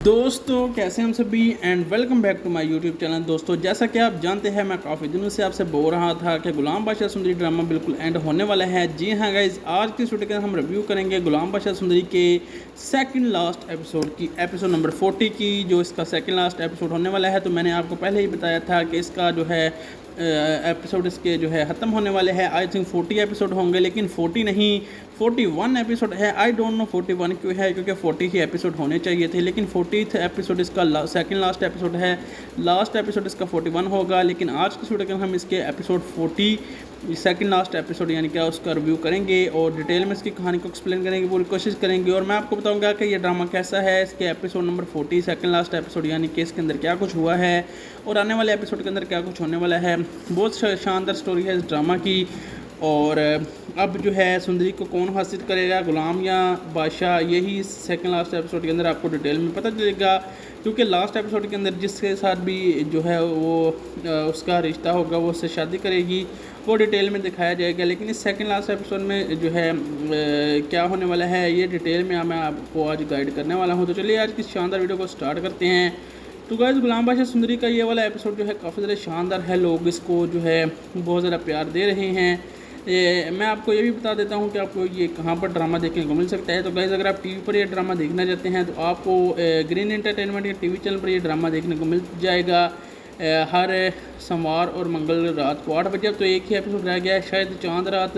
दोस्तों कैसे हैं हम सभी and welcome back to my YouTube channel. दोस्तों जैसा कि आप जानते हैं मैं काफ़ी दिनों से आपसे बोल रहा था कि गुलाम बादशाह सुंदरी ड्रामा बिल्कुल एंड होने वाला है। जी हाँ गाइज, आज की वीडियो के अंदर हम रिव्यू करेंगे गुलाम बादशाह सुंदरी के सेकंड लास्ट एपिसोड की, एपिसोड नंबर 40 की, जो इसका सेकंड लास्ट एपिसोड होने वाला है। तो मैंने आपको पहले ही बताया था कि इसका जो है एपिसोड इसके जो है ख़त्म होने वाले हैं। आई थिंक 40 एपिसोड होंगे, लेकिन 40 नहीं 41 एपिसोड है। आई डोंट नो 41 क्यों है, क्योंकि 40 ही एपिसोड होने चाहिए थे, लेकिन 40th एपिसोड इसका सेकंड लास्ट एपिसोड है। लास्ट एपिसोड इसका 41 होगा, लेकिन आज की वीडियो में हम इसके एपिसोड 40 सेकंड लास्ट एपिसोड यानी क्या उसका रिव्यू करेंगे और डिटेल में इसकी कहानी को एक्सप्लेन करेंगे, पूरी कोशिश करेंगे। और मैं आपको बताऊंगा कि ये ड्रामा कैसा है, इसके episode number 40 second last episode यानी कि इसके अंदर क्या कुछ हुआ है और आने वाले एपिसोड के अंदर क्या कुछ होने वाला है। बहुत शानदार स्टोरी है इस ड्रामा की। और अब जो है सुंदरी को कौन हासिल करेगा, गुलाम या बादशाह, यही सेकंड लास्ट एपिसोड के अंदर आपको डिटेल में पता चलेगा। क्योंकि लास्ट एपिसोड के अंदर जिसके साथ भी जो है वो उसका रिश्ता होगा, वो उससे शादी करेगी, वो डिटेल में दिखाया जाएगा। लेकिन इस सेकंड लास्ट एपिसोड में जो है क्या होने वाला है ये डिटेल में मैं आपको आज गाइड करने वाला हूँ। तो चलिए आज की शानदार वीडियो को स्टार्ट करते हैं। तो गाइस, गुलाम बादशाह सुंदरी का ये वाला एपिसोड जो है काफ़ी ज़्यादा शानदार है। लोग इसको जो है बहुत ज़्यादा प्यार दे रहे हैं। मैं आपको ये भी बता देता हूँ कि आपको ये कहाँ पर ड्रामा देखने को मिल सकता है। तो गाइस, अगर आप टीवी पर ये ड्रामा देखना चाहते हैं तो आपको ग्रीन एंटरटेनमेंट के टीवी चैनल पर ये ड्रामा देखने को मिल जाएगा हर सोमवार और मंगल रात को 8 बजे। अब तो एक ही एपिसोड रह गया है, शायद चांद रात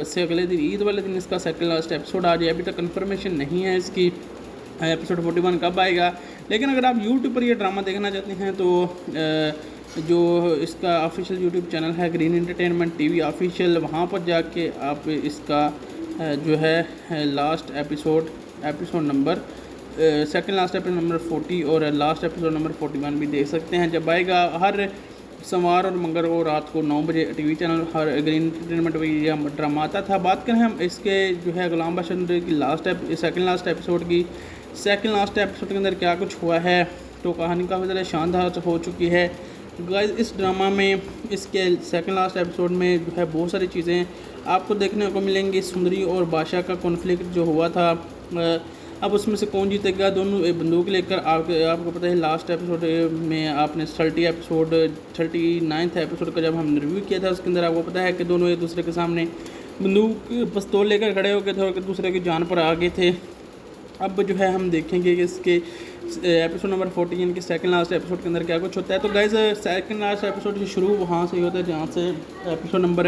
से अगले दिन ईद वाले दिन इसका सेकंड लास्ट एपिसोड आ जाए। अभी तक कन्फर्मेशन नहीं है इसकी एपिसोड 41 कब आएगा। लेकिन अगर आप यूट्यूब पर ये ड्रामा देखना चाहते हैं तो जो इसका ऑफिशियल यूट्यूब चैनल है ग्रीन एंटरटेनमेंट टीवी ऑफिशियल, वहाँ पर जाके आप इसका जो है last episode number second last episode number 40 और लास्ट एपिसोड नंबर 41 भी देख सकते हैं। जब आएगा हर सोमवार और मंगलवार को रात को 9 बजे टीवी चैनल हर ग्रीन एंटरटेनमेंट पर यह ड्रामा आता था। बात करें हम इसके जो है गुलाम बादशाह की सेकंड लास्ट एपिसोड की, सेकंड लास्ट एपिसोड के अंदर क्या कुछ हुआ है, तो कहानी काफ़ी ज़्यादा शानदार हो चुकी है। गाइस, इस ड्रामा में इसके सेकंड लास्ट एपिसोड में जो है बहुत सारी चीज़ें आपको देखने को मिलेंगी। सुंदरी और बादशाह का कॉन्फ्लिक्ट जो हुआ था, अब उसमें से कौन जीतेगा, दोनों बंदूक लेकर आपको पता है लास्ट एपिसोड में आपने 39th एपिसोड का जब हमने रिव्यू किया था उसके अंदर आपको पता है कि दोनों एक दूसरे के सामने बंदूक पिस्तौल लेकर खड़े हो गए थे और एक दूसरे की जान पर आ गए थे। अब जो है हम देखेंगे कि इसके एपिसोड नंबर 40 यानी कि सेकंड लास्ट एपिसोड के अंदर क्या कुछ होता है। तो गाइस, सेकंड लास्ट एपिसोड शुरू वहाँ से ही होता है जहाँ से एपिसोड नंबर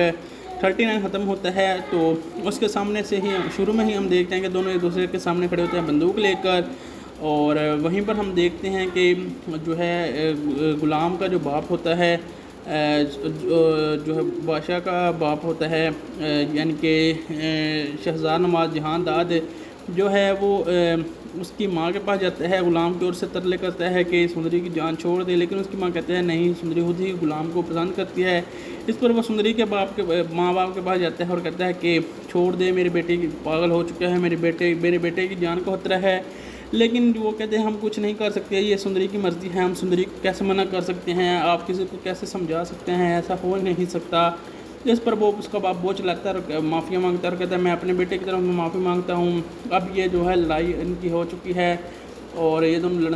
39 ख़त्म होता है। तो उसके सामने से ही शुरू में ही हम देखते हैं कि दोनों एक दूसरे के सामने खड़े होते हैं बंदूक लेकर, और वहीं पर हम देखते हैं कि जो है गुलाम का जो बाप होता है, जो है बादशाह का बाप होता है, यानी कि शहजाद नवाज जहां दाद जो है वो उसकी माँ के पास जाता है, गुलाम की ओर से तरले करता है कि सुंदरी की जान छोड़ दे। लेकिन उसकी माँ कहते हैं नहीं, सुंदरी खुद ही गुलाम को पसंद करती है। इस पर वो सुंदरी के माँ बाप के पास जाता है और कहता है कि छोड़ दे, मेरे बेटे की पागल हो चुका है, मेरे बेटे की जान को खतरा है। लेकिन वो कहते हैं हम कुछ नहीं कर सकते, ये सुंदरी की मर्ज़ी है, हम सुंदरी को कैसे मना कर सकते हैं, आप किसी को कैसे समझा सकते हैं, ऐसा हो नहीं सकता। इस पर वो उसका बाप बोझ लगता है, माफ़िया मांगता है और कहता है मैं अपने बेटे की तरफ माफ़ी मांगता हूँ। अब ये जो है लड़ाई इनकी हो चुकी है और ये दोनों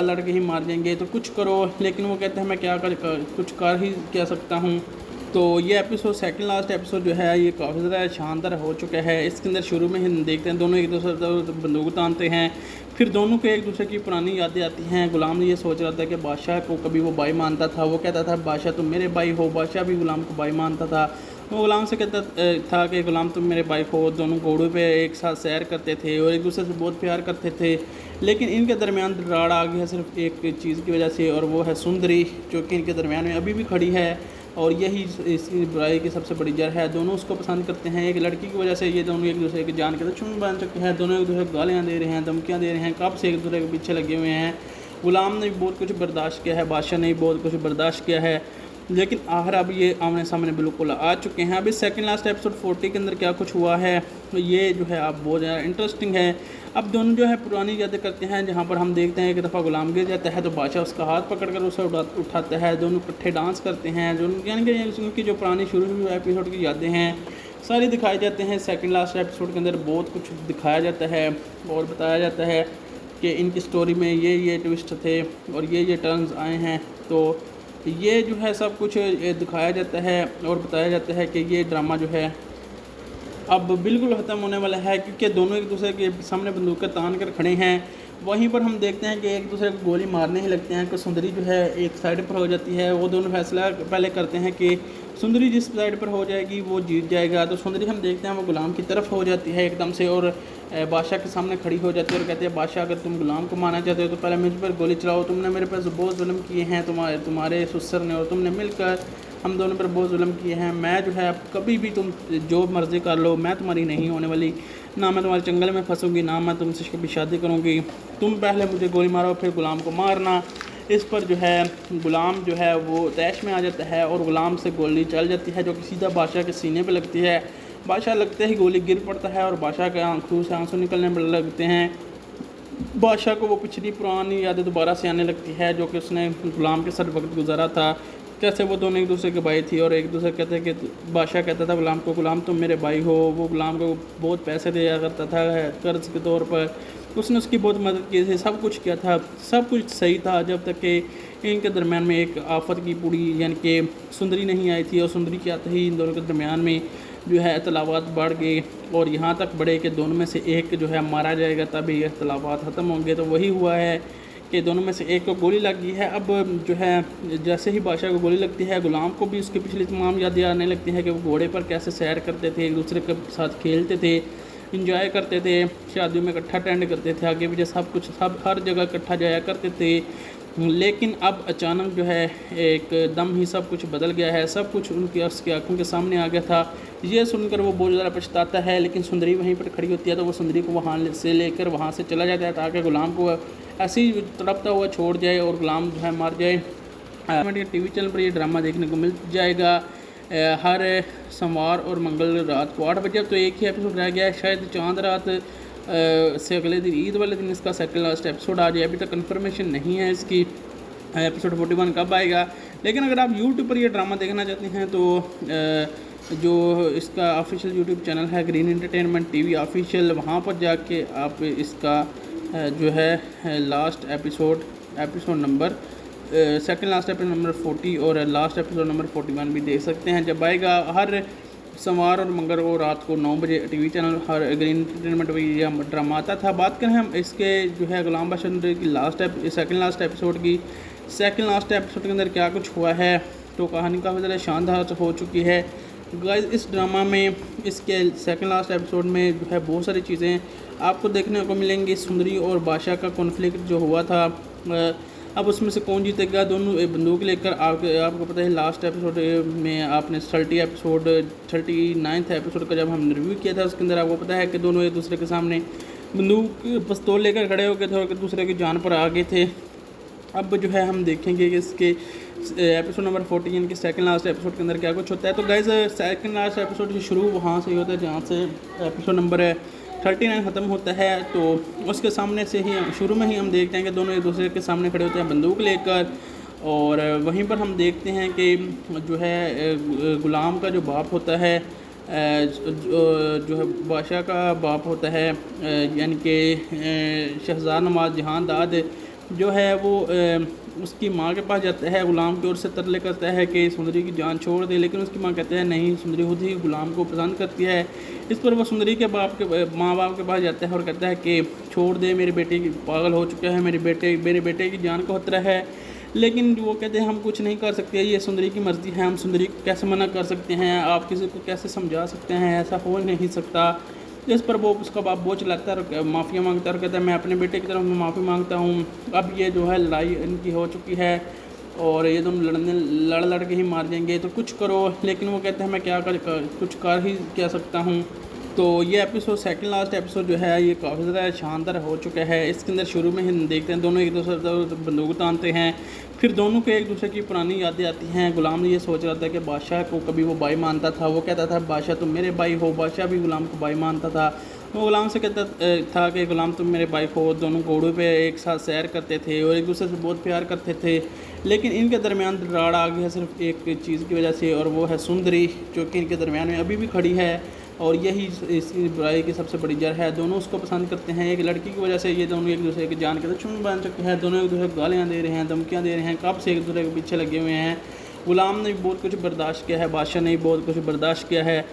लड़ के ही मार देंगे, तो कुछ करो। लेकिन वो कहते हैं मैं कुछ कर ही क्या सकता हूँ। तो ये एपिसोड सेकंड लास्ट एपिसोड जो है ये काफ़ी ज़्यादा शानदार हो चुका है। इसके अंदर शुरू में ही देखते हैं दोनों एक दूसरे बंदूक तानते हैं, फिर दोनों को एक दूसरे की पुरानी यादें आती हैं। गुलाम ये सोच रहा था कि बादशाह को कभी वो भाई मानता था, वो कहता था बादशाह तुम मेरे भाई हो, बादशाह भी गुलाम को भाई मानता था। वो गुलाम से कहता था कि गुलाम तुम मेरे भाई हो। दोनों घोड़ों पे एक साथ सैर करते थे और एक दूसरे से बहुत प्यार करते थे। लेकिन इनके दरमियान दरार आ गई है सिर्फ एक चीज़ की वजह से, और वो है सुंदरी, जो कि इनके दरमियान में अभी भी खड़ी है और यही इसकी बुराई की सबसे बड़ी जड़ है। दोनों उसको पसंद करते हैं, एक लड़की की वजह से ये दोनों एक दूसरे की जान के दुश्मन बन चुके हैं। दोनों एक दूसरे को गालियाँ दे रहे हैं, धमकियाँ दे रहे हैं, कब से एक दूसरे के पीछे लगे हुए हैं। गुलाम ने भी बहुत कुछ बर्दाश्त किया है, बादशाह ने भी बहुत कुछ बर्दाश्त किया है, लेकिन आखिर अब ये आमने सामने बिल्कुल आ चुके हैं। अभी सेकंड लास्ट एपिसोड 40 के अंदर क्या कुछ हुआ है तो ये जो है अब बहुत ज़्यादा इंटरेस्टिंग है। अब दोनों जो है पुरानी यादें करते हैं, जहाँ पर हम देखते हैं एक दफ़ा गुलाम गिर जाता है तो बादशाह उसका हाथ पकड़कर उसे उठाता है, दोनों इकट्ठे डांस करते हैं। जो यानी कि उनकी जो पुरानी शुरू एपिसोड की यादें हैं सारी दिखाई जाते हैं। सेकंड लास्ट एपिसोड के अंदर बहुत कुछ दिखाया जाता है और बताया जाता है। कि इनकी स्टोरी में ये ट्विस्ट थे और ये टर्न्स आए हैं। तो ये जो है सब कुछ दिखाया जाता है और बताया जाता है कि ये ड्रामा जो है अब बिल्कुल ख़त्म होने वाला है, क्योंकि दोनों एक दूसरे के सामने बंदूकें तान कर खड़े हैं। वहीं पर हम देखते हैं कि एक दूसरे को गोली मारने ही लगते हैं कि सुंदरी जो है एक साइड पर हो जाती है। वो दोनों फैसला पहले करते हैं कि सुंदरी जिस साइड पर हो जाएगी वो जीत जाएगा। तो सुंदरी हम देखते हैं वो गुलाम की तरफ हो जाती है एकदम से और बादशाह के सामने खड़ी हो जाती है और कहते हैं बादशाह अगर तुम गुलाम को मारना चाहते हो तो पहले मुझ पर गोली चलाओ। तुमने मेरे पास बहुत जुल्म किए हैं तुम्हारे ससुर ने, और तुमने मिलकर हम दोनों पर बहुत जुल्म किए हैं। मैं जो है कभी भी तुम जो मर्ज़ी कर लो, मैं तुम्हारी नहीं होने वाली, ना मैं तुम्हारे जंगल में फंसूंगी, ना मैं तुमसे कभी शादी करूँगी। तुम पहले मुझे गोली मारो फिर गुलाम को मारना। इस पर जो है गुलाम जो है वो तैश में आ जाता है और गुलाम से गोली चल जाती है जो कि सीधा बादशाह के सीने पे लगती है। बादशाह लगते ही गोली गिर पड़ता है और बादशाह के आंखों से आंसू निकलने लगते हैं। बादशाह को वो पिछली पुरानी यादें दोबारा से आने लगती है जो कि उसने गुलाम के साथ वक्त गुजारा था, कैसे वो दोनों एक दूसरे के भाई थी और एक दूसरे कहते हैं कि बादशाह कहता था गुलाम को, गुलाम तुम मेरे भाई हो। वो गुलाम को बहुत पैसे दिया करता था कर्ज के तौर पर, उसने उसकी बहुत मदद की थी, सब कुछ किया था, सब कुछ सही था जब तक कि इनके दरमियान में एक आफत की पूरी यानी कि सुंदरी नहीं आई थी। और सुंदरी के आते ही इन दोनों के दरमियान में जो है इख्तलाफात बढ़ गए और यहाँ तक बढ़े कि दोनों में से एक जो है मारा जाएगा तभी इख्तलाफात ख़त्म होंगे। तो वही हुआ है कि दोनों में से एक को गोली लग गई है। अब जो है जैसे ही बादशाह को गोली लगती है गुलाम को भी उसकी पिछली तमाम यादें आने लगती हैं कि वो घोड़े पर कैसे सैर करते थे, एक दूसरे के साथ खेलते थे, इंजॉय करते थे, शादियों में इकट्ठा अटेंड करते थे, आगे पीछे सब कुछ सब हर जगह इकट्ठा जाया करते थे। लेकिन अब अचानक जो है एकदम ही सब कुछ बदल गया है, सब कुछ उसकी आंखों के सामने आ गया था। ये सुनकर वो बहुत ज़्यादा पछताता है, लेकिन सुंदरी वहीं पर खड़ी होती है तो वो सुंदरी को वहाँ से लेकर वहाँ से चला जाता है ताकि गुलाम को ऐसे ही तड़पता हुआ छोड़ जाए और गुलाम जो है मार जाए। टीवी चैनल पर ये ड्रामा देखने को मिल जाएगा हर सोमवार और मंगल रात को 8 बजे। अब तो एक ही एपिसोड रह गया है, शायद चांद रात से अगले दिन ईद वाले दिन इसका सेकंड लास्ट एपिसोड आ जाए। अभी तक कंफर्मेशन नहीं है इसकी एपिसोड 41 कब आएगा। लेकिन अगर आप यूट्यूब पर ये ड्रामा देखना चाहते हैं तो जो इसका ऑफिशियल यूट्यूब चैनल है ग्रीन एंटरटेनमेंट टीवी ऑफिशियल, वहाँ पर जाके आप इसका जो है last episode number second last episode number 40 और लास्ट एपिसोड नंबर 41 भी देख सकते हैं जब आएगा। हर सोमवार और मंगलवार को रात को 9 बजे टीवी चैनल हर ग्रीन एंटरटेनमेंट में यह ड्रामा आता था। बात करें हम इसके जो है गुलाम बादशाह की सेकंड लास्ट एपिसोड की, सेकंड लास्ट एपिसोड के अंदर क्या कुछ हुआ है तो कहानी काफ़ी ज़्यादा शानदार हो चुकी है गाइस। इस ड्रामा में इसके सेकंड लास्ट एपिसोड में जो है बहुत सारी चीज़ें आपको देखने को मिलेंगी। सुंदरी और बादशाह का कॉन्फ्लिक्ट जो हुआ था, अब उसमें से कौन जीतेगा, दोनों बंदूक लेकर आपको पता है लास्ट एपिसोड में आपने 39th एपिसोड का जब हम रिव्यू किया था उसके अंदर आपको पता है कि दोनों एक दूसरे के सामने बंदूक पिस्तौल लेकर खड़े हो गए थे और एक दूसरे की जान पर आ गए थे। अब जो है हम देखेंगे कि इसके एपिसोड नंबर 40 यानी कि सेकंड लास्ट एपिसोड के अंदर क्या कुछ होता है। तो गाइस सेकंड लास्ट एपिसोड से शुरू वहाँ से ही होता है जहाँ से एपिसोड नंबर 39 ख़त्म होता है। तो उसके सामने से ही शुरू में ही हम देखते हैं कि दोनों एक दूसरे के सामने खड़े होते हैं बंदूक लेकर, और वहीं पर हम देखते हैं कि जो है गुलाम का जो बाप होता है जो है बादशाह का बाप होता है यानी कि शहजाद नवाज जहां दाद जो है वो उसकी माँ के पास जाता है, गुलाम की ओर से तरले करता है कि सुंदरी की जान छोड़ दे, लेकिन उसकी माँ कहते हैं नहीं, सुंदरी खुद ही गुलाम को पसंद करती है। इस पर वो सुंदरी के माँ बाप के पास जाता है और कहता है कि छोड़ दे, मेरे बेटे की पागल हो चुका है, मेरे बेटे की जान को खतरा है। लेकिन वो कहते हैं हम कुछ नहीं कर सकते, ये सुंदरी की मर्ज़ी है, हम सुंदरी को कैसे मना कर सकते हैं, आप किसी को कैसे समझा सकते हैं, ऐसा हो नहीं सकता। इस पर वो उसका बाप बोझ लाता है और माफ़िया मांगता है और कहता है मैं अपने बेटे की तरफ माफ़ी मांगता हूँ। अब ये जो है लड़ाई इनकी हो चुकी है और ये दोनों लड़ के ही मार जाएंगे, तो कुछ करो। लेकिन वो कहते हैं मैं कुछ कर ही क्या सकता हूँ। तो ये एपिसोड सेकंड लास्ट एपिसोड जो है ये काफ़ी ज़्यादा शानदार हो चुका है। इसके अंदर शुरू में ही देखते हैं दोनों एक दूसरे बंदूक तानते हैं, फिर दोनों को एक दूसरे की पुरानी यादें आती हैं। गुलाम ये सोच रहा था कि बादशाह को कभी वो भाई मानता था, वो कहता था बादशाह तुम मेरे भाई हो, बादशाह भी गुलाम को भाई मानता था। वो गुलाम से कहता था कि गुलाम तुम मेरे भाई हो, दोनों घोड़ों पे एक साथ सैर करते थे और एक दूसरे से बहुत प्यार करते थे। लेकिन इनके दरमियान दरार आ गई है सिर्फ एक चीज़ की वजह से, और वो है सुंदरी, जो कि इनके दरमियान में अभी भी खड़ी है। और यही इसकी बुराई की सबसे बड़ी जड़ है। दोनों उसको पसंद करते हैं, एक लड़की की वजह से ये दोनों एक दूसरे की जान के दुश्मन बन चुके हैं। दोनों एक दूसरे को गालियाँ दे रहे हैं, धमकियाँ दे रहे हैं, कब से एक दूसरे के पीछे लगे हुए हैं। गुलाम ने भी बहुत कुछ बर्दाश्त किया है, बादशाह ने भी बहुत कुछ बर्दाश्त किया है,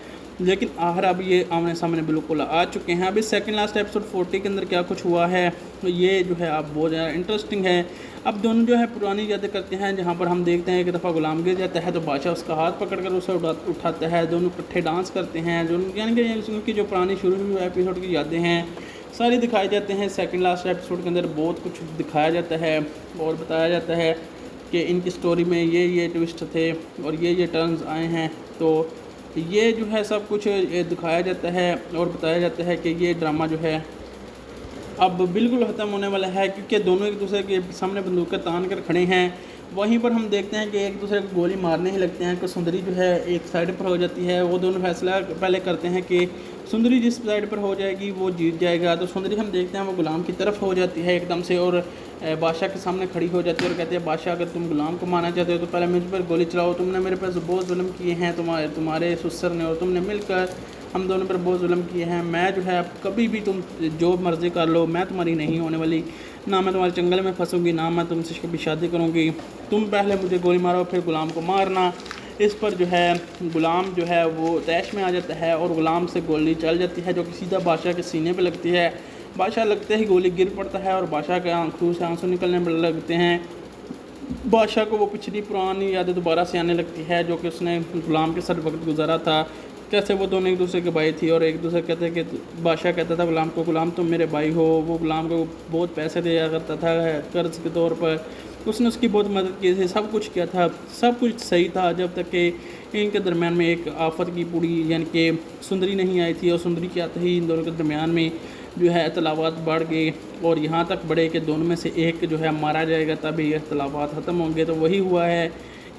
लेकिन आखिर अब ये आमने सामने बिल्कुल आ चुके हैं। अभी सेकंड लास्ट एपिसोड 40 के अंदर क्या कुछ हुआ है तो ये जो है अब बहुत ज़्यादा इंटरेस्टिंग है। अब दोनों जो है पुरानी यादें करते हैं, जहाँ पर हम देखते हैं एक दफ़ा गुलाम गिर जाता है तो बादशाह उसका हाथ पकड़कर उसे उठाता है, दोनों इकट्ठे डांस करते हैं। जो यानी कि उनकी जो पुरानी शुरू हुई एपिसोड की यादें हैं सारी दिखाई जाते हैं। सेकंड लास्ट एपिसोड के अंदर बहुत कुछ दिखाया जाता है और बताया जाता है कि इनकी स्टोरी में ये ट्विस्ट थे और ये टर्न्स आए हैं। तो ये जो है सब कुछ दिखाया जाता है और बताया जाता है कि ये ड्रामा जो है अब बिल्कुल ख़त्म होने वाला है, क्योंकि दोनों एक दूसरे के सामने बंदूकें तान कर खड़े हैं। वहीं पर हम देखते हैं कि एक दूसरे को गोली मारने ही लगते हैं कि सुंदरी जो है एक साइड पर हो जाती है। वो दोनों फैसला पहले करते हैं कि सुंदरी जिस साइड पर हो जाएगी वो जीत जाएगा। तो सुंदरी हम देखते हैं वो गुलाम की तरफ हो जाती है एकदम से और बादशाह के सामने खड़ी हो जाती है और कहते हैं बादशाह अगर तुम गुलाम को मारना चाहते हो तो पहले मुझ पर गोली चलाओ। तुमने मेरे पास बहुत जुल्म किए हैं, तुम्हारे ससुर ने और तुमने मिलकर हम दोनों पर बहुत जुल्म किए हैं। मैं जो है कभी भी तुम जो मर्ज़ी कर लो, मैं तुम्हारी नहीं होने वाली, ना मैं तुम्हारे जंगल में फंसूंगी, ना मैं तुमसे कभी शादी करूंगी। तुम पहले मुझे गोली मारो फिर गुलाम को मारना। इस पर जो है गुलाम जो है वो तैश में आ जाता है और गुलाम से गोली चल जाती है जो कि सीधा बादशाह के सीने पे लगती है। बादशाह लगते ही गोली गिर पड़ता है और बादशाह के आंखों से आंसू निकलने लगते हैं। बादशाह को वो पिछली पुरानी यादें दोबारा से आने लगती है जो कि उसने गुलाम के साथ वक्त गुजारा था, कैसे वो दोनों एक दूसरे के भाई थी और एक दूसरे कहते हैं कि बादशाह कहता था गुलाम को, गुलाम तुम मेरे भाई हो। वो गुलाम को बहुत पैसे दिया करता था कर्ज के तौर पर, उसने उसकी बहुत मदद की थी, सब कुछ किया था, सब कुछ सही था जब तक कि इनके दरमियान में एक आफत की पूरी यानी कि सुंदरी नहीं आई थी। और सुंदरी के आते ही इन दोनों के दरमियान में जो है इख्तलाफात बढ़ गए और यहाँ तक बढ़े कि दोनों में से एक जो है मारा जाएगा तभी इख्तलाफात ख़त्म होंगे। तो वही हुआ है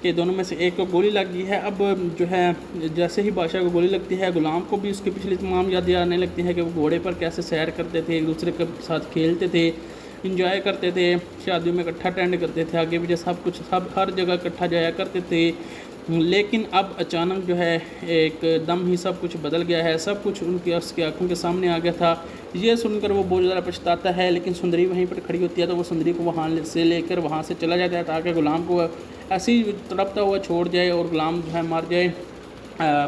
कि दोनों में से एक को गोली लग गई है। अब जो है जैसे ही बादशाह को गोली लगती है गुलाम को भी उसकी पिछली तमाम यादें आने लगती हैं कि वो घोड़े पर कैसे सैर करते थे, एक दूसरे के साथ खेलते थे, इंजॉय करते थे, शादियों में इकट्ठा अटेंड करते थे, आगे पीछे सब कुछ सब हर जगह इकट्ठा जाया करते थे। लेकिन अब अचानक जो है एकदम ही सब कुछ बदल गया है, सब कुछ उसकी आंखों के सामने आ गया था। ये सुनकर वो बहुत ज़्यादा पछताता है, लेकिन सुंदरी वहीं पर खड़ी होती है तो वो सुंदरी को वहाँ से लेकर वहाँ से चला जाता है ताकि गुलाम को ऐसे ही तड़पता हुआ छोड़ जाए और गुलाम जो है मर जाए।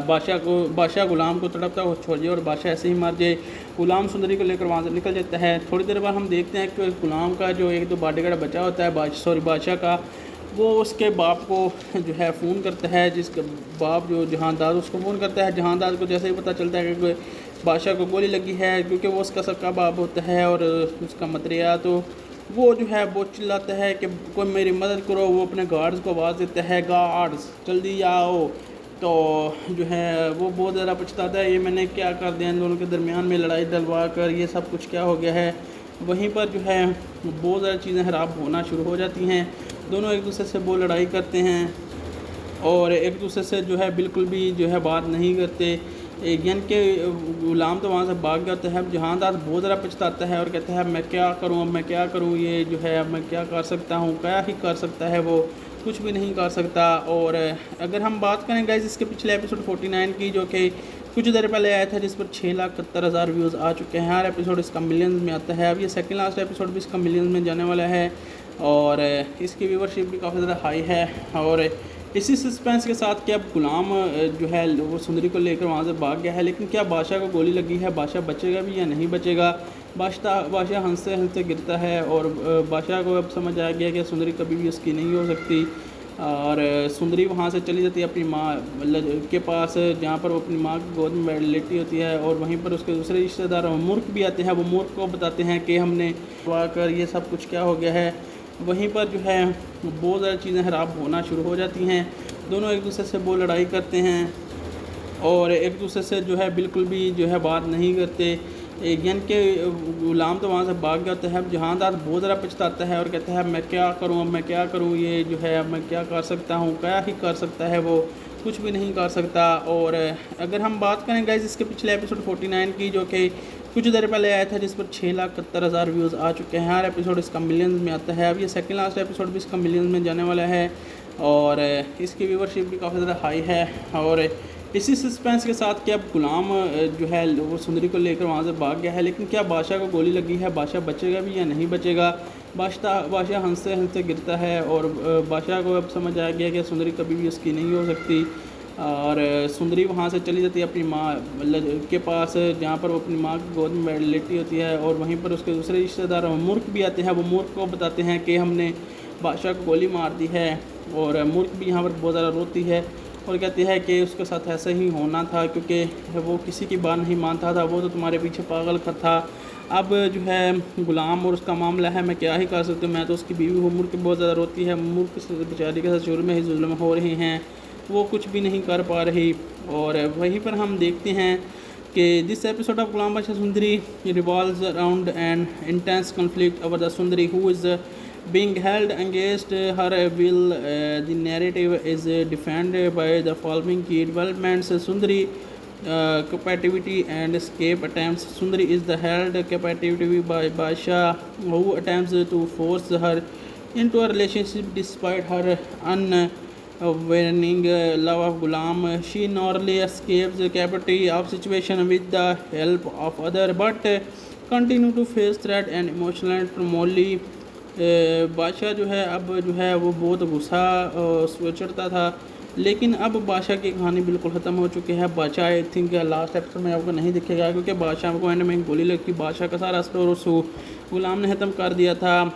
बादशाह गुलाम को तड़पता हुआ छोड़ जाए और बादशाह ऐसे ही मर जाए। गुलाम सुंदरी को लेकर वहाँ से निकल जाता है। थोड़ी देर बाद हम देखते हैं कि गुलाम का जो एक दो बॉडीगार्ड बचा होता है बादशाह का, वो उसके बाप को जो है फ़ोन करता है, जिसका बाप जो जहांदाद उसको फ़ोन करता है। जहांदाद को जैसे ही पता चलता है कि बादशाह को गोली लगी है, क्योंकि वो उसका सबका बाप होता है और उसका मतरिया, तो वो जो है वो चिल्लाता है कि कोई मेरी मदद करो। वो अपने गार्ड्स को आवाज़ देता है, गार्ड्स जल्दी आओ। तो जो है वो बहुत ज़्यादा पछताता है, ये मैंने क्या कर दिया, इन दोनों के दरमियान में लड़ाई डलवा कर ये सब कुछ क्या हो गया है। वहीं पर जो है बहुत ज़्यादा चीज़ें ख़राब होना शुरू हो जाती हैं। दोनों एक दूसरे से वो लड़ाई करते हैं और एक दूसरे से जो है बिल्कुल भी जो है बात नहीं करते। यानी कि गुलाम तो वहाँ से भाग जाता है। जहांदार बहुत ज़्यादा पछताता है और कहता है मैं क्या करूँ, अब मैं क्या करूँ, ये जो है मैं क्या कर सकता हूँ, क्या ही कर सकता है, वो कुछ भी नहीं कर सकता। और अगर हम बात करें गाइस इसके पिछले एपिसोड 49 की, जो कि कुछ देर पहले आया था, जिस पर 6,71,000 व्यूज़ आ चुके हैं। हर एपिसोड इसका मिलियंस में आता है। अब ये सेकंड लास्ट एपिसोड भी इसका मिलियंस में जाने वाला है और इसकी व्यूवरशिप भी काफ़ी ज़्यादा हाई है। और इसी सस्पेंस के साथ कि अब गुलाम जो है वो सुंदरी को लेकर वहाँ से भाग गया है, लेकिन क्या बादशाह को गोली लगी है, बादशाह बचेगा भी या नहीं बचेगा। बादशाह हंसते हंसते गिरता है और बादशाह को अब समझ आ गया कि सुंदरी कभी भी उसकी नहीं हो सकती। और सुंदरी वहाँ से चली जाती है अपनी माँ के पास, जहाँ पर वो अपनी माँ की गोद में लेटी होती है। और वहीं पर उसके दूसरे रिश्तेदार मूर्ख भी आते हैं। वो मूर्ख को बताते हैं कि हमने कर ये सब कुछ क्या हो गया है। वहीं पर जो है बहुत ज़्यादा चीज़ें ख़राब होना शुरू हो जाती हैं। दोनों एक दूसरे से वो लड़ाई करते हैं और एक दूसरे से जो है बिल्कुल भी जो है बात नहीं करते। यानी कि गुलाम तो वहाँ से भाग जाता है। जहांदार बहुत ज़्यादा पछताता है और कहता है मैं क्या करूँ, अब मैं क्या करूँ, ये जो है मैं क्या कर सकता हूँ, क्या ही कर सकता है, वो कुछ भी नहीं कर सकता। और अगर हम बात करें गाइस इसके पिछले एपिसोड 49 की, जो कि कुछ देर पहले आया था, जिस पर 6,71,000 व्यूज़ आ चुके हैं। हर एपिसोड इसका मिलियंस में आता है। अब ये सेकंड लास्ट एपिसोड भी इसका मिलियंस में जाने वाला है और इसकी व्यूवरशिप भी काफ़ी ज़्यादा हाई है। और इसी सस्पेंस के साथ कि अब गुलाम जो है वो सुंदरी को लेकर वहाँ से भाग गया है, लेकिन क्या बादशाह को गोली लगी है, बादशाह बचेगा भी या नहीं बचेगा। बादशाह हंसते हंसते गिरता है और बादशाह को अब समझ आ गया कि सुंदरी कभी भी उसकी नहीं हो सकती। और सुंदरी वहाँ से चली जाती है अपनी माँ के पास, जहाँ पर वो अपनी माँ की गोद में लेटी होती है। और वहीं पर उसके दूसरे रिश्तेदार मूर्ख भी आते हैं। वो मूर्ख को बताते हैं कि हमने बादशाह को गोली मार दी है। और मूर्ख भी यहाँ पर बहुत ज़्यादा रोती है और कहती है कि उसके साथ ऐसा ही होना था, क्योंकि वो किसी की बात नहीं मानता था, वो तो तुम्हारे पीछे पागल था। अब जो है गुलाम और उसका मामला है, मैं क्या ही कर सकती हूँ, मैं तो उसकी बीवी हूँ। मूर्ख बहुत ज़्यादा रोती है, मूर्ख बेचारी के साथ शुरू में ही जुल्म हो रहे हैं, वो कुछ भी नहीं कर पा रही। और वहीं पर हम देखते हैं कि this episode of Ghulam Badshah Sundari revolves around an intense conflict over the Sundari who is being held against her will. The narrative is defined by the following key developments: Sundari captivity and escape attempts. Sundari is the held captivity by Basha, who attempts to force her into a relationship despite her unwaning love of Gulam. She narrowly escapes captivity of situation with the help of others, but continue to face threat and emotional turmoil. बादशाह जो है अब जो है वो बहुत गुस्सा चढ़ता था, लेकिन अब बादशाह की कहानी बिल्कुल ख़त्म हो चुकी है। बादशाह आई थिंक लास्ट एपिसोड में आपको नहीं दिखेगा, क्योंकि बादशाह को एंड में गोली लगी, बादशाह का सारा स्टोर उस गुलाम ने ख़त्म कर दिया था।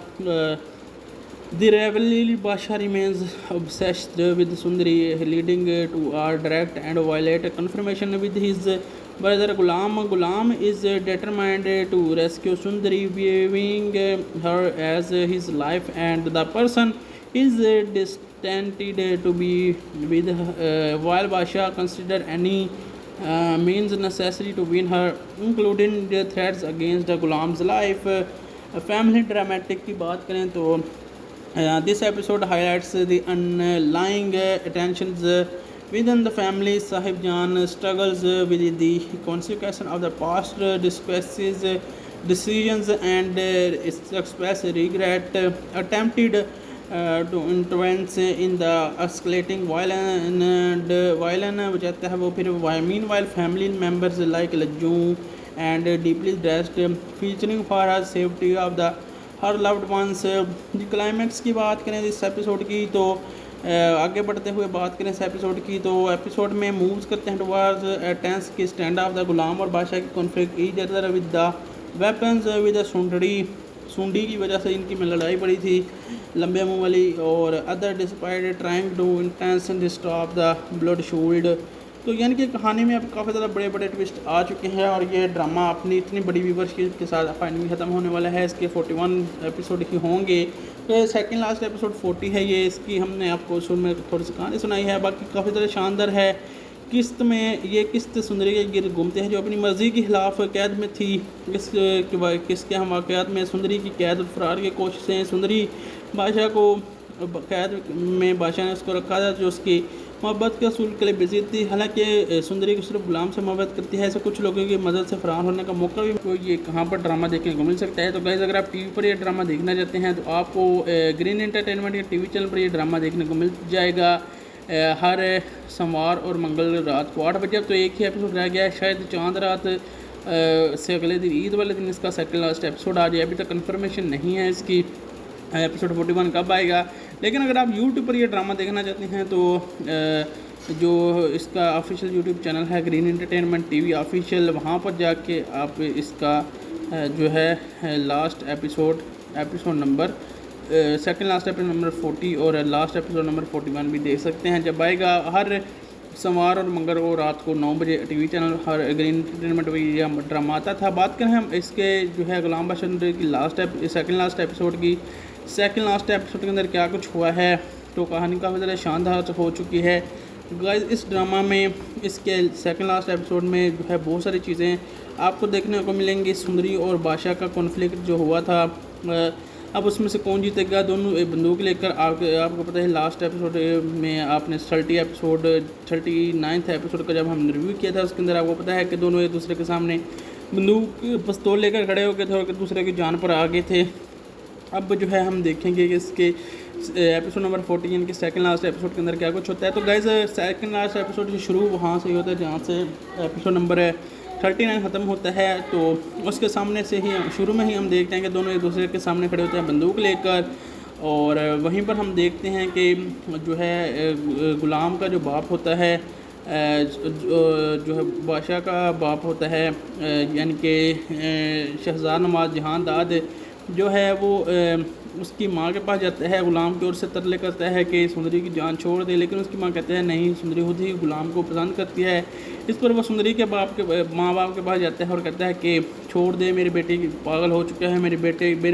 द रेवली बादशाह remains obsessed with Sundari, leading to a direct and violent confrontation with his brother Gulam. Gulam is determined to rescue Sundari, viewing her as his life and the person is destined to be with while Basha consider any means necessary to win her, including the threats against the Gulam's life. Family dramatic की बात करें तो this episode highlights the underlying tensions within the family. Sahib Jan struggles with the consequences of the past disgraces, decisions, and express regret. Attempted to intervene in the escalating violence, जो है वो फिर meanwhile family members like Lajju and deeply dressed, featuring for her safety of the her loved ones. Climax की बात करें इस episode की तो आगे बढ़ते हुए बात करें इस एपिसोड की तो एपिसोड में मूव्स करते हैं टुवर्ड्स टेंस की स्टैंड ऑफ द गुलाम और बादशाह की conflict each other with the weapons with the सुंडी की वजह से इनकी में लड़ाई पड़ी थी लंबे मुंह वाली, और other despite trying to intense stop the blood shield. तो यानी कि कहानी में अब काफ़ी ज़्यादा बड़े बड़े ट्विस्ट आ चुके हैं और ये ड्रामा अपनी इतनी बड़ी व्यूवरशिप के साथ फाइनली ख़त्म होने वाला है। इसके 41 एपिसोड ही होंगे, तो सेकंड लास्ट एपिसोड 40 है ये। इसकी हमने आपको शुरू में थोड़ी सी कहानी सुनाई है, बाकी काफ़ी ज़्यादा शानदार है। किस्त में ये किस्त सुंदरी के गिर घूमते हैं जो अपनी मर्ज़ी के ख़िलाफ़ कैद में थी। किसके हम वाक़यात में सुंदरी की कैद फरार की कोशिशें, सुंदरी बादशाह को कैद में बादशाह ने उसको रखा था जो उसकी मोहब्बत के असूल के लिए बेइज्जत थी। हालांकि सुंदरी को सिर्फ गुलाम से मोहब्बत करती है, ऐसे कुछ लोगों की मदद से फरार होने का मौका भी तो ये कहाँ पर ड्रामा देखने को मिल सकता है। तो गाइस अगर आप टीवी पर ये ड्रामा देखना चाहते हैं तो आपको ग्रीन एंटरटेनमेंट के टीवी चैनल पर ये ड्रामा देखने को मिल जाएगा हर सोमवार और मंगल रात को 8 बजे। अब तो एक ही एपिसोड रह गया है, शायद चांद रात से अगले दिन ईद वाले दिन इसका सेकंड लास्ट एपिसोड आ जाए। अभी तक कंफर्मेशन नहीं है इसकी एपिसोड 41 कब आएगा, लेकिन अगर आप यूट्यूब पर ये ड्रामा देखना चाहते हैं तो जो इसका ऑफिशियल यूट्यूब चैनल है ग्रीन एंटरटेनमेंट टीवी ऑफिशियल, वहाँ पर जाके आप इसका जो है last episode number second last episode number 40 और लास्ट एपिसोड नंबर 41 भी देख सकते हैं जब आएगा। हर सोमवार और मंगल को रात को 9 बजे टीवी चैनल हर ग्रीन एंटरटेनमेंट पर यह ड्रामा आता था। बात करें हम इसके जो है गुलाम बादशाह की सेकंड लास्ट एपिसोड की, सेकंड लास्ट एपिसोड के अंदर क्या कुछ हुआ है, तो कहानी काफ़ी ज़्यादा शानदार हो चुकी है गाइस। इस ड्रामा में इसके सेकंड लास्ट एपिसोड में जो है बहुत सारी चीज़ें आपको देखने को मिलेंगी। सुंदरी और बादशाह का कॉन्फ्लिक्ट जो हुआ था, अब उसमें से कौन जीतेगा, दोनों बंदूक लेकर आपको पता है लास्ट एपिसोड में आपने 39th एपिसोड का जब हमने रिव्यू किया था उसके अंदर आपको पता है कि दोनों एक दूसरे के सामने बंदूक पिस्तौल लेकर खड़े हो गए थे और एक दूसरे की जान पर आ गए थे। अब जो है हम देखेंगे कि इसके एपिसोड नंबर 14 के सेकंड लास्ट एपिसोड के अंदर क्या कुछ होता है। तो गाइज सेकंड लास्ट एपिसोड से शुरू वहाँ से ही होता है जहाँ से एपिसोड नंबर 39 ख़त्म होता है। तो उसके सामने से ही शुरू में ही हम देखते हैं कि दोनों एक दूसरे के सामने खड़े होते हैं बंदूक लेकर, और वहीं पर हम देखते हैं कि जो है ग़ुलाम का जो बाप होता है, जो है बादशाह का बाप होता है, यानी कि शहजाद नवाज जहां दाद जो है वो उसकी माँ के पास जाता है, ग़ुलाम की ओर से तरले करता है कि सुंदरी की जान छोड़ दे, लेकिन उसकी माँ कहते हैं नहीं, सुंदरी खुद ही ग़ुलाम को पसंद करती है। इस पर वो सुंदरी के माँ बाप के पास जाता है और कहता है कि छोड़ दे, मेरे बेटे की पागल हो चुका है, मेरे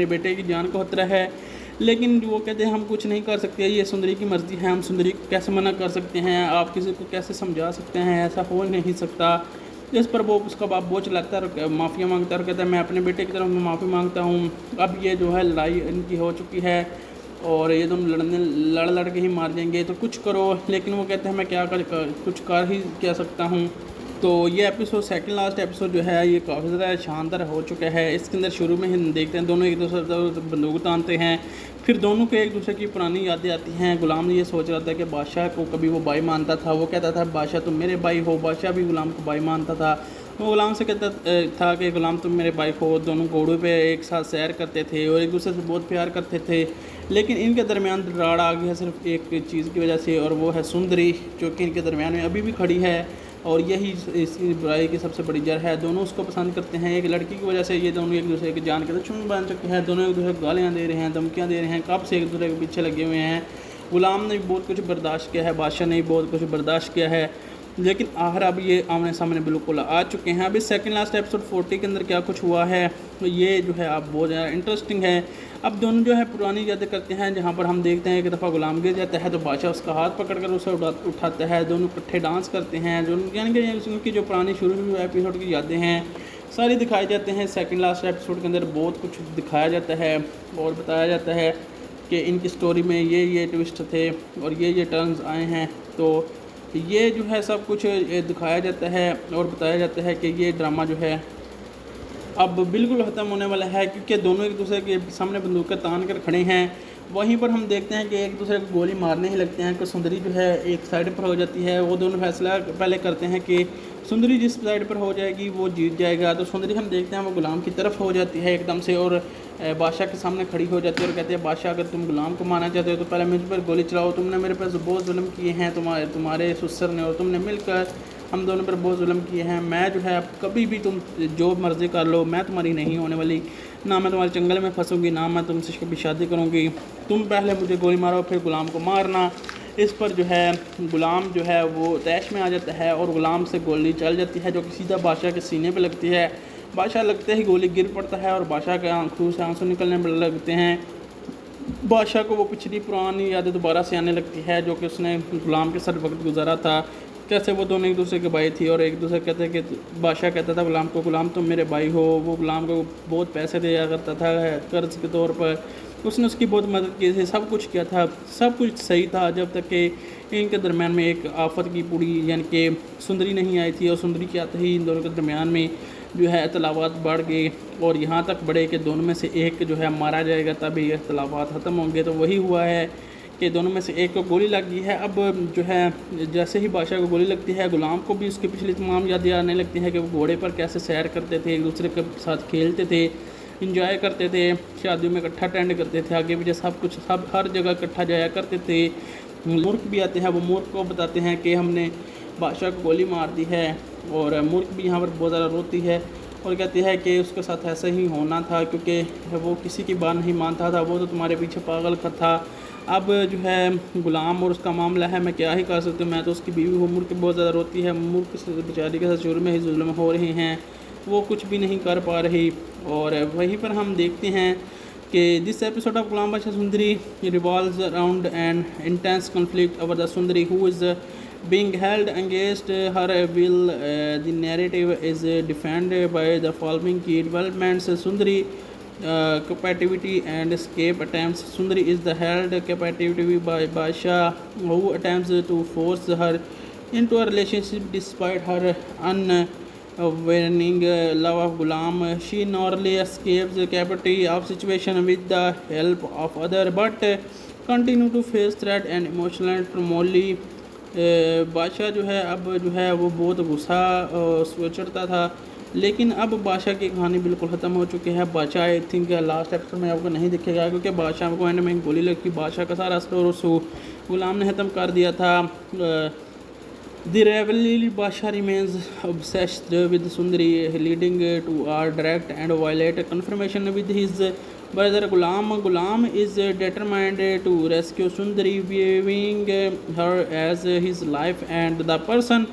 बेटे की जान को खतरा है। लेकिन वो कहते हैं हम कुछ नहीं कर सकते, ये सुंदरी की मर्ज़ी है, हम सुंदरी को कैसे मना कर सकते हैं, आप किसी को कैसे समझा सकते हैं, ऐसा हो नहीं सकता। इस पर वो उसका बाप बोझ लाता है और माफ़िया मांगता है और कहता है मैं अपने बेटे की तरफ माफ़ी मांगता हूँ। अब ये जो है लड़ाई इनकी हो चुकी है और ये दोनों लड़ के ही मार जाएंगे, तो कुछ करो। लेकिन वो कहते हैं मैं कुछ कर ही क्या सकता हूँ। तो ये एपिसोड सेकंड लास्ट एपिसोड जो है ये काफ़ी ज़्यादा शानदार हो चुका है। इसके अंदर शुरू में ही देखते हैं दोनों एक दूसरे बंदूक तानते हैं, फिर दोनों को एक दूसरे की पुरानी यादें आती हैं। ग़ुलाम ने ये सोच रहा था कि बादशाह को कभी वो भाई मानता था, वो कहता था बादशाह तुम मेरे भाई हो, बादशाह भी ग़ुलाम को भाई मानता था। वो ग़ुलाम से कहता था कि ग़ुलाम तुम मेरे भाई हो। दोनों घोड़ों पे एक साथ सैर करते थे और एक दूसरे से बहुत प्यार करते थे, लेकिन इनके दरमियान दरार आ गई है सिर्फ एक चीज़ की वजह से, और वो है सुंदरी, जो कि इनके दरमियान में अभी भी खड़ी है और यही इसकी बुराई की सबसे बड़ी जड़ है। दोनों उसको पसंद करते हैं, एक लड़की की वजह से ये दोनों एक दूसरे की जान के दुश्मन बन चुके हैं। दोनों एक दूसरे को गालियाँ दे रहे हैं, धमकियाँ दे रहे हैं, कब से एक दूसरे के पीछे लगे हुए हैं। ग़ुलाम ने भी बहुत कुछ बर्दाश्त किया है, बादशाह ने भी बहुत कुछ बर्दाश्त किया है, लेकिन आखिर अब ये आमने सामने बिल्कुल आ चुके हैं। अभी सेकंड लास्ट एपिसोड 40 के अंदर क्या कुछ हुआ है तो ये जो है अब बहुत ज़्यादा इंटरेस्टिंग है। अब दोनों जो है पुरानी यादें करते हैं, जहाँ पर हम देखते हैं एक दफ़ा ग़ुलाम गिर जाता है तो बादशाह उसका हाथ पकड़कर उसे उठाता है, दोनों इकट्ठे डांस करते हैं, जो यानी कि उनकी जो पुरानी शुरू एपिसोड की यादें हैं सारी दिखाई जाते हैं। सेकंड लास्ट एपिसोड के अंदर बहुत कुछ दिखाया जाता है और बताया जाता है कि इनकी स्टोरी में ये ट्विस्ट थे और ये टर्न्स आए हैं। तो ये जो है सब कुछ दिखाया जाता है और बताया जाता है कि ये ड्रामा जो है अब बिल्कुल ख़त्म होने वाला है, क्योंकि दोनों एक दूसरे के सामने बंदूकें तान कर खड़े हैं। वहीं पर हम देखते हैं कि एक दूसरे को गोली मारने ही लगते हैं कि सुंदरी जो है एक साइड पर हो जाती है। वो दोनों फैसला पहले करते हैं कि सुंदरी जिस साइड पर हो जाएगी वो जीत जाएगा। तो सुंदरी हम देखते हैं वो ग़ुलाम की तरफ हो जाती है एकदम से और बादशाह के सामने खड़ी हो जाती है और कहते हैं बादशाह अगर तुम ग़ुलाम को मारना चाहते हो तो पहले मुझ पर गोली चलाओ, तुमने मेरे पास बहुत जुल्म किए हैं, तुम्हारे ससुर ने और तुमने मिलकर हम दोनों पर बहुत जुल्म किए हैं। मैं जो है कभी भी तुम जो मर्ज़ी कर लो, मैं तुम्हारी नहीं होने वाली, ना मैं तुम्हारे जंगल में फंसूंगी, ना मैं तुमसे कभी शादी करूंगी। तुम पहले मुझे गोली मारो फिर ग़ुलाम को मारना। इस पर जो है ग़ुलाम जो है वो तैश में आ जाता है और ग़ुलाम से गोली चल जाती है जो कि सीधा बादशाह के सीने पे लगती है। बादशाह लगते ही गोली गिर पड़ता है और बादशाह के आंखों से आंसू निकलने लगते हैं। बादशाह को वो पिछली पुरानी यादें दोबारा से आने लगती है जो कि उसने ग़ुलाम के साथ वक्त गुजारा था, कैसे वो दोनों एक दूसरे के भाई थी और एक दूसरे कहते हैं कि बादशाह कहता था ग़ुलाम को ग़ुलाम तुम मेरे भाई हो। वो ग़ुलाम को बहुत पैसे दिया करता था कर्ज़ के तौर पर, उसने उसकी बहुत मदद की थी, सब कुछ किया था, सब कुछ सही था जब तक कि इनके दरमियान में एक आफत की पूरी यानी कि सुंदरी नहीं आई थी। और सुंदरी के आते ही इन दोनों के दरमियान में जो है इख्तलाफात बढ़ गए और यहाँ तक बढ़े कि दोनों में से एक जो है मारा जाएगा तभी ये इख्तलाफात ख़त्म होंगे। तो वही हुआ है कि दोनों में से एक को गोली लग गई है। अब जो है जैसे ही बादशाह को गोली लगती है ग़ुलाम को भी उसकी पिछली तमाम यादें आने लगती हैं कि वो घोड़े पर कैसे सैर करते थे, एक दूसरे के साथ खेलते थे, इंजॉय करते थे, शादियों में इकट्ठा अटेंड करते थे, आगे पीछे सब हर जगह इकट्ठा जाया करते थे। मूर्ख भी आते हैं, वो मूर्ख को बताते हैं कि हमने बादशाह को गोली मार दी है और मूर्ख भी यहाँ पर बहुत ज़्यादा रोती है और कहती है कि उसके साथ ऐसा ही होना था क्योंकि वो किसी की बात नहीं मानता था, वो तो तुम्हारे पीछे पागल का था। अब जो है ग़ुलाम और उसका मामला है, मैं क्या ही कर सकती हूँ, मैं तो उसकी बीवी हूँ। मूर्ख बहुत ज़्यादा रोती है, मूर्ख बेचारी के साथ शुरू में ही जुल्म हो रहे हैं, वो कुछ भी नहीं कर पा रही। और वहीं पर हम देखते हैं कि this episode of Ghulam Badshah Sundari revolves around an intense conflict over the Sundari who is being held against her will. The narrative is defined by the following key developments: Sundari captivity and escape attempts. Sundari is the held captivity by Basha, who attempts to force her into a relationship despite her unwavering love of Ghulam. She narrowly escapes the captivity of situation with the help of other, but continue to face threat and emotional turmoil. Badshah जो है अब जो है वो बहुत गुस्सा चढ़ता था, लेकिन अब बादशाह की कहानी बिल्कुल ख़त्म हो चुकी है। बादशाह आई थिंक लास्ट एपिसोड में आपको नहीं दिखेगा, क्योंकि बादशाह को एंड में गोली लगी। बादशाह का सारा स्टोर उस गुलाम ने ख़त्म कर दिया था। The rivalry Basha remains obsessed with Sundari, leading to a direct and violent confrontation with his brother Gulam. Gulam is determined to rescue Sundari, viewing her as his life and the person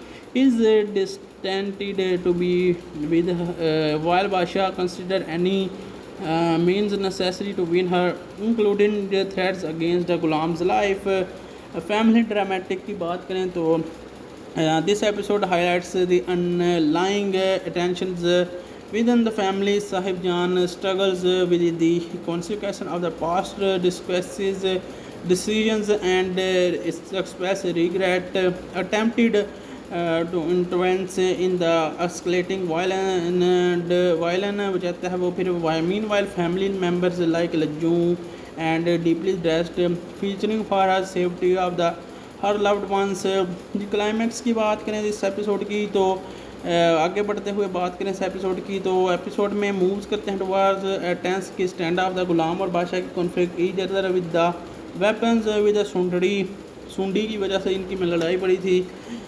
is destined to be with while Basha consider any means necessary to win her, including the threats against the Gulam's life. Family dramatic की बात करें तो this episode highlights the underlying tensions within the family. Sahib Jan struggles with the consequences of the past discourses, decisions, and express regret. Attempted to intervene in the escalating violence which है वो फिर meanwhile family members like Lajju and deeply dressed, featuring for her safety of the her loved ones. Climax की बात करें इस episode की तो आगे बढ़ते हुए बात करें इस एपिसोड की तो एपिसोड में मूव्स करते हैं टुवर्ड्स टेंस की स्टैंड ऑफ द गुलाम और बादशाह की conflict each other with the weapons with सुंडी की वजह से इनकी में लड़ाई पड़ी थी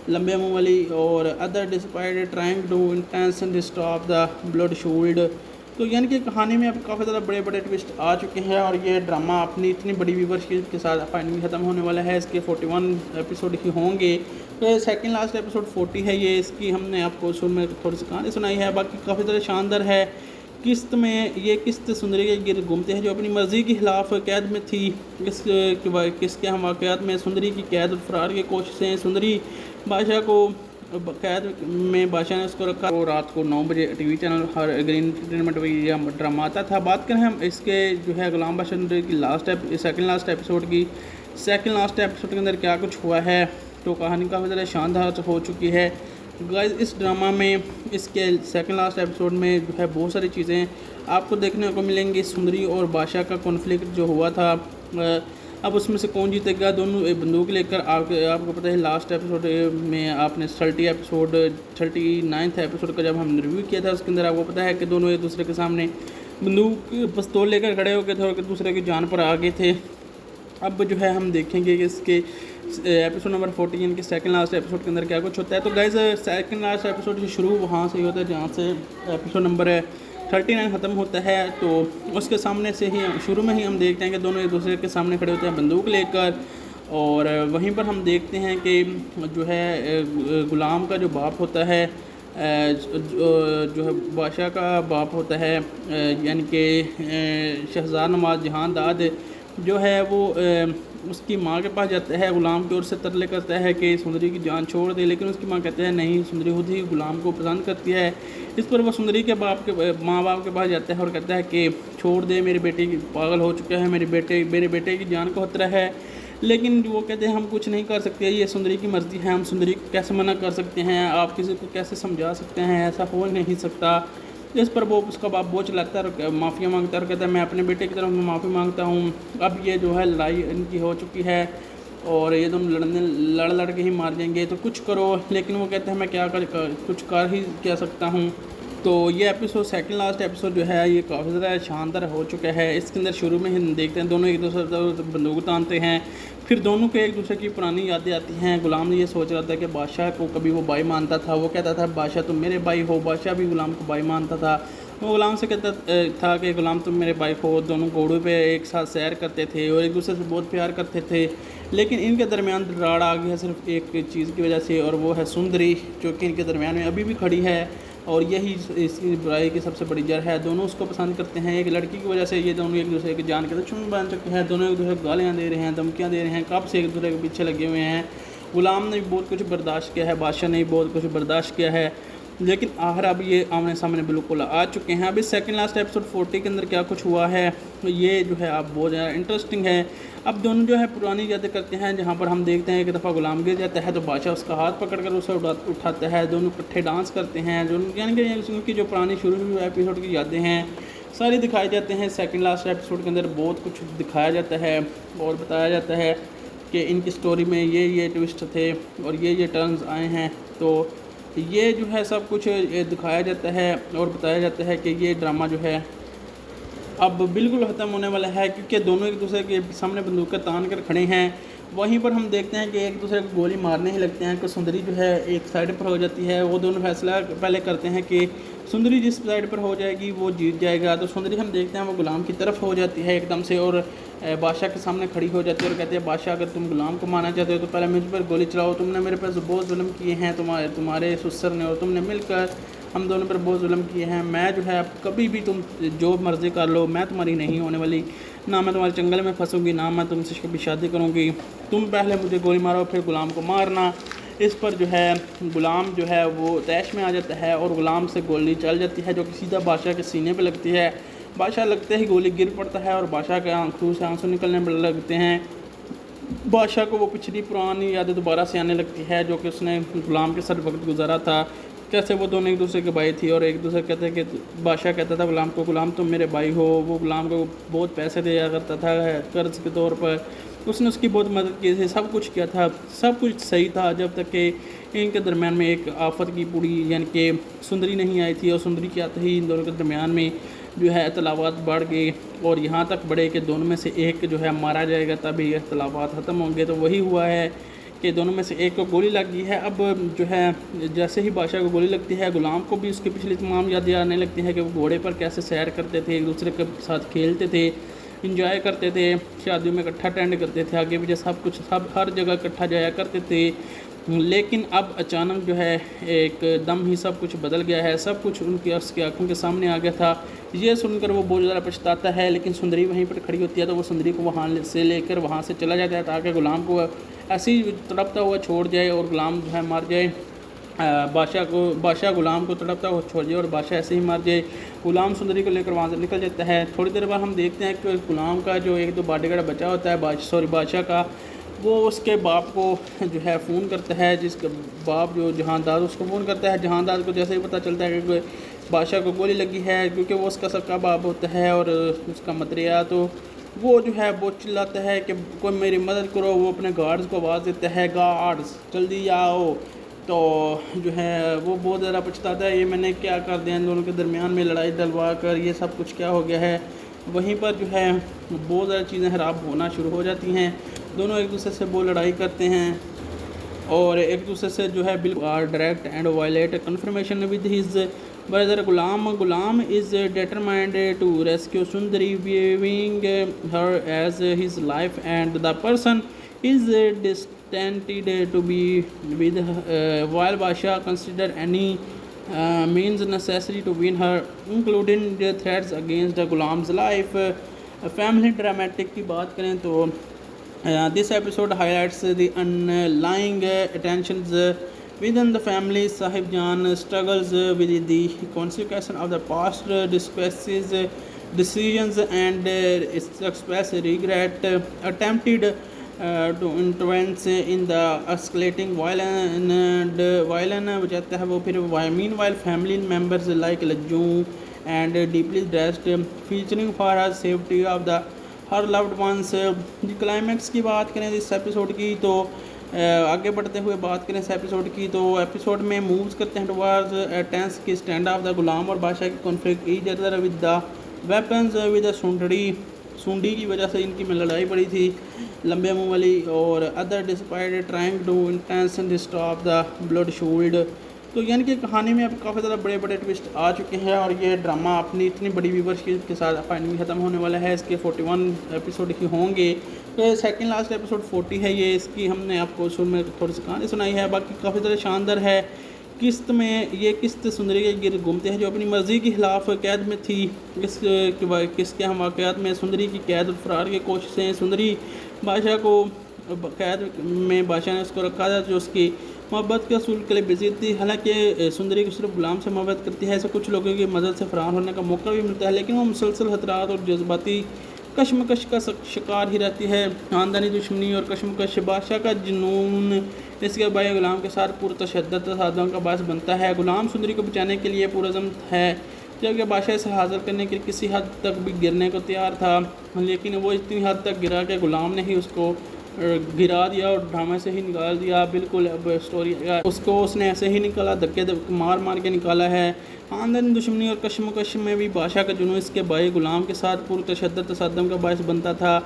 लंबे मुंह वाली, और other despite trying to intense stop the blood shield. तो यानी कि कहानी में अब काफ़ी ज़्यादा बड़े बड़े ट्विस्ट आ चुके हैं और ये ड्रामा अपनी इतनी बड़ी व्यूवरशिप के साथ फाइनली ख़त्म होने वाला है। इसके 41 एपिसोड ही होंगे, तो सेकंड लास्ट एपिसोड 40 है ये। इसकी हमने आपको शुरू में थोड़ी सी कहानी सुनाई है, बाकी काफ़ी ज़्यादा शानदार है। किस्त में ये किस्त सुंदरी के गिर घूमते हैं जो अपनी मर्ज़ी के ख़िलाफ़ कैद में थी। किसके हम वाक़यात में सुंदरी की कैद और फरार की कोशिशें, सुंदरी बादशाह को कैद में बादशाह ने उसको रखा। वो रात को 9 बजे टीवी चैनल हर ग्रीन एंटरटेनमेंट में ड्रामा आता था। बात करें हम इसके जो है गुलाम बादशाह की सेकंड लास्ट एपिसोड की, सेकंड लास्ट एपिसोड के अंदर क्या कुछ हुआ है, तो कहानी काफ़ी ज़्यादा शानदार हो चुकी है गाइस। इस ड्रामा में इसके सेकंड लास्ट एपिसोड में जो है बहुत सारी चीज़ें आपको देखने को मिलेंगी। सुंदरी और बादशाह का कॉन्फ्लिक्ट जो हुआ था, अब उसमें से कौन जीतेगा, दोनों बंदूक लेकर आपको पता है लास्ट एपिसोड में आपने 39th एपिसोड का जब हमने रिव्यू किया था उसके अंदर आपको पता है कि दोनों एक दूसरे के सामने बंदूक पिस्तौल लेकर खड़े हो गए थे और एक दूसरे की जान पर आ गए थे। अब जो है हम देखेंगे कि इसके एपिसोड नंबर 40 यानी कि सेकंड लास्ट एपिसोड के अंदर क्या कुछ होता है। तो गाइस सेकंड लास्ट एपिसोड से शुरू वहाँ से ही होता है जहाँ से एपिसोड नंबर 39 ख़त्म होता है। तो उसके सामने से ही शुरू में ही हम देखते हैं कि दोनों एक दूसरे के सामने खड़े होते हैं बंदूक लेकर, और वहीं पर हम देखते हैं कि जो है गुलाम का जो बाप होता है, जो है बादशाह का बाप होता है, यानी कि शहजाद नवाज जहां दाद जो है वो उसकी माँ के पास जाता है गुलाम की ओर से, तरले करता है कि सुंदरी की जान छोड़ दे, लेकिन उसकी माँ कहते हैं नहीं, सुंदरी खुद ही गुलाम को पसंद करती है। इस पर वो सुंदरी के माँ बाप के पास जाता है और कहता है कि छोड़ दे, मेरे बेटे की पागल हो चुका है, मेरे बेटे की जान को खतरा है। लेकिन वो कहते हैं हम कुछ नहीं कर सकते, ये सुंदरी की मर्ज़ी है, हम सुंदरी को कैसे मना कर सकते हैं, आप किसी को कैसे समझा सकते हैं, ऐसा हो नहीं सकता। इस पर वो उसका बाप बोझ लगता है, माफ़िया मांगता है और कहता है मैं अपने बेटे की तरफ माफ़ी मांगता हूँ। अब ये जो है लड़ाई इनकी हो चुकी है और ये दोनों लड़ के ही मार देंगे, तो कुछ करो। लेकिन वो कहते हैं मैं कुछ कर ही क्या सकता हूँ। तो ये एपिसोड सेकंड लास्ट एपिसोड जो है ये काफ़ी ज़्यादा शानदार हो चुका है। इसके अंदर शुरू में ही देखते हैं दोनों एक दूसरे बंदूक तानते हैं, फिर दोनों के एक दूसरे की पुरानी यादें आती हैं। गुलाम ये सोच रहा था कि बादशाह को कभी वो भाई मानता था, वो कहता था बादशाह तुम मेरे भाई हो, बादशाह भी गुलाम को भाई मानता था। वो गुलाम से कहता था कि गुलाम तुम मेरे भाई हो। दोनों घोड़ों पे एक साथ सैर करते थे और एक दूसरे से बहुत प्यार करते थे, लेकिन इनके दरमियान दरार आ गई है सिर्फ एक चीज़ की वजह से, और वो है सुंदरी, जो कि इनके दरमियान में अभी भी खड़ी है और यही इसकी बुराई की सबसे बड़ी जड़ है। दोनों उसको पसंद करते हैं, एक लड़की की वजह से ये दोनों एक दूसरे की जान के दुश्मन बन चुके हैं। दोनों एक दूसरे को गालियाँ दे रहे हैं, धमकियाँ दे रहे हैं, कब से एक दूसरे के पीछे लगे हुए हैं। गुलाम ने भी बहुत कुछ बर्दाश्त किया है, बादशाह ने भी बहुत कुछ बर्दाश्त किया है, लेकिन आखिर अब ये आमने सामने बिल्कुल आ चुके हैं। अभी सेकंड लास्ट एपिसोड 40 के अंदर क्या कुछ हुआ है ये जो है अब बहुत ज़्यादा इंटरेस्टिंग है। अब दोनों जो है पुरानी यादें करते हैं, जहाँ पर हम देखते हैं एक दफ़ा गुलाम गिर जाता है तो बादशाह उसका हाथ पकड़कर उसे उठाता है, दोनों इकट्ठे डांस करते हैं। जो यानी कि उनकी जो पुरानी शुरू एपिसोड की यादें हैं सारी दिखाए जाते हैं। सेकंड लास्ट एपिसोड के अंदर बहुत कुछ दिखाया जाता है और बताया जाता है कि इनकी स्टोरी में ये ट्विस्ट थे और ये टर्न्स आए हैं। तो ये जो है सब कुछ दिखाया जाता है और बताया जाता है कि ये ड्रामा जो है अब बिल्कुल ख़त्म होने वाला है, क्योंकि दोनों एक दूसरे के सामने बंदूकें तान कर खड़े हैं। वहीं पर हम देखते हैं कि एक दूसरे को गोली मारने ही लगते हैं कि सुंदरी जो है एक साइड पर हो जाती है। वो दोनों फैसला पहले करते हैं कि सुंदरी जिस साइड पर हो जाएगी वो जीत जाएगा। तो सुंदरी हम देखते हैं वो गुलाम की तरफ हो जाती है एकदम से और बादशाह के सामने खड़ी हो जाती है और कहती है, बादशाह अगर तुम गुलाम को मारना चाहते हो तो पहले मुझ पर गोली चलाओ। तुमने मेरे पास बहुत जुल्म किए हैं, तुम्हारे ससुर ने और तुमने मिलकर हम दोनों पर बहुत जुल्म किए हैं। मैं जो है अब कभी भी तुम जो मर्ज़ी कर लो, मैं तुम्हारी नहीं होने वाली, ना मैं तुम्हारे जंगल में फंसूंगी, ना मैं तुमसे कभी शादी करूँगी। तुम पहले मुझे गोली मारो फिर गुलाम को मारना। इस पर जो है गुलाम जो है वो तैश में आ जाता है और गुलाम से गोली चल जाती है जो कि सीधा बादशाह के सीने पे लगती है। बादशाह लगते ही गोली गिर पड़ता है और बादशाह के आंखों से आंसू निकलने लगते हैं। बादशाह को वो पिछली पुरानी यादें दोबारा से आने लगती है जो कि उसने गुलाम के साथ वक्त गुजारा था, कैसे वो दोनों एक दूसरे के भाई थी और एक दूसरे कहते हैं कि बादशाह कहता था गुलाम को, गुलाम तुम मेरे भाई हो। वो गुलाम को बहुत पैसे दिया करता था कर्ज के तौर पर, उसने उसकी बहुत मदद की थी, सब कुछ किया था, सब कुछ सही था जब तक कि इनके दरमियान में एक आफत की पूरी यानी कि सुंदरी नहीं आई थी। और सुंदरी के आते ही इन दोनों के दरमियान में जो है इख्तलाफात बढ़ गए और यहाँ तक बढ़े कि दोनों में से एक जो है मारा जाएगा तभी इख्तलाफात ख़त्म होंगे। तो वही हुआ है कि दोनों में से एक को गोली लग गई है। अब जो है जैसे ही बादशाह को गोली लगती है, गुलाम को भी उसकी पिछली तमाम यादें आने लगती हैं कि वो घोड़े पर कैसे सैर करते थे, एक दूसरे के साथ खेलते थे, इंजॉय करते थे, शादियों में इकट्ठा अटेंड करते थे, आगे पीछे सब कुछ सब हर जगह इकट्ठा जाया करते थे। लेकिन अब अचानक जो है एकदम ही सब कुछ बदल गया है, सब कुछ उसकी आंखों के सामने आ गया था। ये सुनकर वो बहुत ज़्यादा पछताता है, लेकिन सुंदरी वहीं पर खड़ी होती है तो वो सुंदरी को वहाँ से लेकर वहाँ से चला जाता है ताकि गुलाम को ऐसे ही तड़पता हुआ छोड़ जाए और गुलाम जो है मार जाए। बादशाह गुलाम को तड़पता हुआ छोड़ जाए और बादशाह ऐसे ही मार जाए। गुलाम सुंदरी को लेकर वहाँ से निकल जाता है। थोड़ी देर बाद हम देखते हैं कि गुलाम का जो एक दो बॉडीगार्ड बचा होता है बादशाह का, वो उसके बाप को जो है फ़ोन करता है, जिसका बाप जो जहांदाद उसको फ़ोन करता है। जहांदाद को जैसे ही पता चलता है कि बादशाह को गोली लगी है, क्योंकि वो उसका सबका बाप होता है और उसका मतरिया, तो वो जो है वो चिल्लाता है कि कोई मेरी मदद करो। वो अपने गार्ड्स को आवाज़ देता है, गार्ड्स जल्दी आओ। तो जो है वो बहुत ज़्यादा पछताता है, ये मैंने क्या कर दिया, इन दोनों के दरमियान में लड़ाई डलवा कर ये सब कुछ क्या हो गया है। वहीं पर जो है बहुत ज़्यादा चीज़ें ख़राब होना शुरू हो जाती हैं। दोनों एक दूसरे से वो लड़ाई करते हैं और एक दूसरे से जो है बिल्कुल direct and violent confirmation with his brother Ghulam is determined to rescue Sundari, viewing her as his life and the person is destined to be with while Basha consider any means necessary to win her, including the threats against the Ghulam's life. Family dramatic की बात करें तो this episode highlights the underlying tensions within the family. Sahib Jan struggles with the consequences of the past decisions and express regret, attempted to intervene in the escalating violence बचाता है वो। फिर meanwhile family members like Lajju and deeply dressed featuring for her safety of the her loved ones. Climax की बात करें इस episode की तो आगे बढ़ते हुए बात करें इस एपिसोड की तो एपिसोड में मूव्स करते हैं टुवर्ड्स टेंस की स्टैंड ऑफ द गुलाम और बादशाह की conflict each other with the weapons with सुंडी की वजह से इनकी में लड़ाई पड़ी थी लंबे मुंह वाली, और other despite trying to intense stop the bloodshed. तो यानी कि कहानी में अब काफ़ी ज़्यादा बड़े बड़े ट्विस्ट आ चुके हैं और ये ड्रामा अपनी इतनी बड़ी व्यूवरशिप के साथ फाइनली ख़त्म होने वाला है। इसके 41 एपिसोड ही होंगे, तो सेकंड लास्ट एपिसोड 40 है ये। इसकी हमने आपको शुरू में थोड़ी सी कहानी सुनाई है, बाकी काफ़ी ज़्यादा शानदार है। किस्त में ये किस्त सुंदरी के गिर घूमते हैं जो अपनी मर्ज़ी के खिलाफ कैद में थी। किसके हम वाक़यात में सुंदरी की कैद और फरार की कोशिशें, सुंदरी बादशाह को कैद में बादशाह ने उसको रखा था जो उसकी मोहब्बत के असूल के लिए बिजी थी। हालांकि सुंदरी को सिर्फ गुलाम से मोहब्बत करती है, ऐसे कुछ लोगों की मदद से फरार होने का मौका भी मिलता है, लेकिन वो मुसलसल खतरात और जज्बाती कशमकश का शिकार ही रहती है। ख़ानदानी दुश्मनी और कशमकश, बादशाह का जुनून इसके भाई गुलाम के साथ पूरा तशद्दुद तसादम का बायस बनता है। गुलाम सुंदरी को बचाने के लिए पुरज़म है जबकि बादशाह इसे हासिल करने के लिए किसी हद तक भी गिरने को तैयार था, लेकिन वो इतनी हद तक गिरा कि गुलाम ने ही उसको गिरा दिया और ड्रामे से ही निकाल दिया। बिल्कुल अब स्टोरी उसको उसने ऐसे ही निकाला, धक्के मार मार के निकाला है। ख़ानदानी दुश्मनी और कशमकश में भी बादशाह का जुनून इसके भाई गुलाम के साथ पुरतशद्दुद तसद्दुम का बायस बनता था।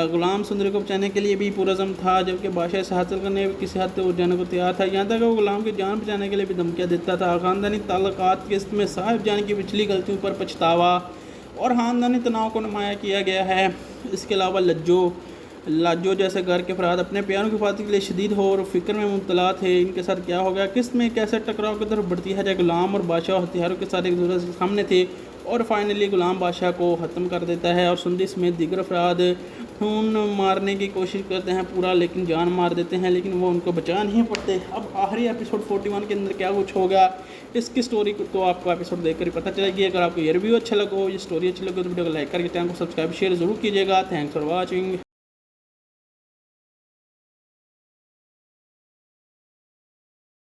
गुलाम सुंदरी को बचाने के लिए भी पुरज़म था, जबकि बादशाह से हासिल करने किसी हद तक उठ जाने को तैयार था। यहाँ तक वो गुलाम की जान बचाने के लिए भी धमकियाँ देता था। ख़ानदानी ताल्लुकात के इसमें साहिब जान की पिछली गलतियों पर पछतावा और ख़ानदानी तनाव को नुमाया किया गया है। इसके अलावा लाजो जैसे घर के अफराद अपने प्यारों की हिफाजत के लिए शदीद हो और फिक्र में मुब्तला थे। इनके साथ क्या हो गया, किस्त में कैसे टकराव की तरफ बढ़ती है। जब गुलाम और बादशाह हथियारों के साथ एक दूसरे के सामने थे और फाइनली गुलाम बादशाह को ख़त्म कर देता है और सुंदरी समेत दीगर अफराद खून मारने की कोशिश करते हैं पूरा, लेकिन जान मार देते हैं, लेकिन वो उनको बचा नहीं पड़ते। अब आखिरी एपिसोड 41 के अंदर क्या कुछ होगा इसकी स्टोरी तो आपको एपिसोड देखकर ही पता चलेगी। अगर आपको ये रिव्यू अच्छा लगा, ये स्टोरी अच्छी लगे तो वीडियो को लाइक करके चैनल को सब्सक्राइब शेयर ज़रूर कीजिएगा। Thanks for watching.